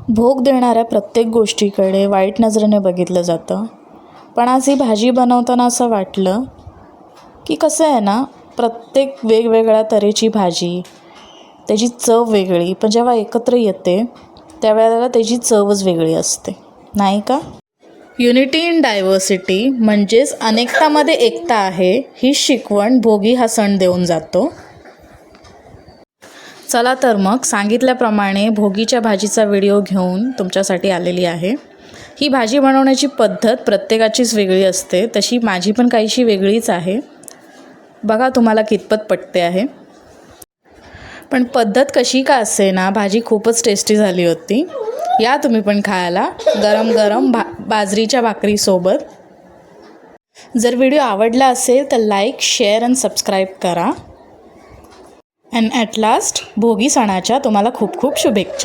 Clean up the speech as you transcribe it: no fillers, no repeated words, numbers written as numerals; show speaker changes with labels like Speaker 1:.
Speaker 1: भोग देणाऱ्या प्रत्येक गोष्टीकडे वाईट नजरेने बघितलं जातं. पण आज ही भाजी बनवताना असं वाटलं की कसं आहे ना, प्रत्येक वेगवेगळ्या तऱ्हेची भाजी, त्याची चव वेगळी, पण जेव्हा एकत्र येते त्यावेळेला त्याची चवच वेगळी असते, नाही का? युनिटी इन डायव्हर्सिटी म्हणजेच अनेकतामध्ये एकता आहे, ही शिकवण भोगी हा सण देऊन जातो. चला तर मग सांगितल्याप्रमाणे भोगीच्या भाजीचा व्हिडिओ घेऊन तुमच्यासाठी आलेली आहे. ही भाजी बनवण्याची पद्धत प्रत्येकाचीच वेगळी असते, तशी माझी पण काहीशी वेगळीच आहे. बघा तुम्हाला कितपत पटते आहे. पण पद्धत कशी का असेना, भाजी खूपच टेस्टी झाली होती. या तुम्ही पण खायला गरम गरम बाजरीच्या भाकरीसोबत. जर व्हिडिओ आवडला असेल तर लाईक, शेअर आणि सबस्क्राईब करा. अँड ॲट लास्ट भोगी सणाच्या तुम्हाला खूप खूप शुभेच्छा.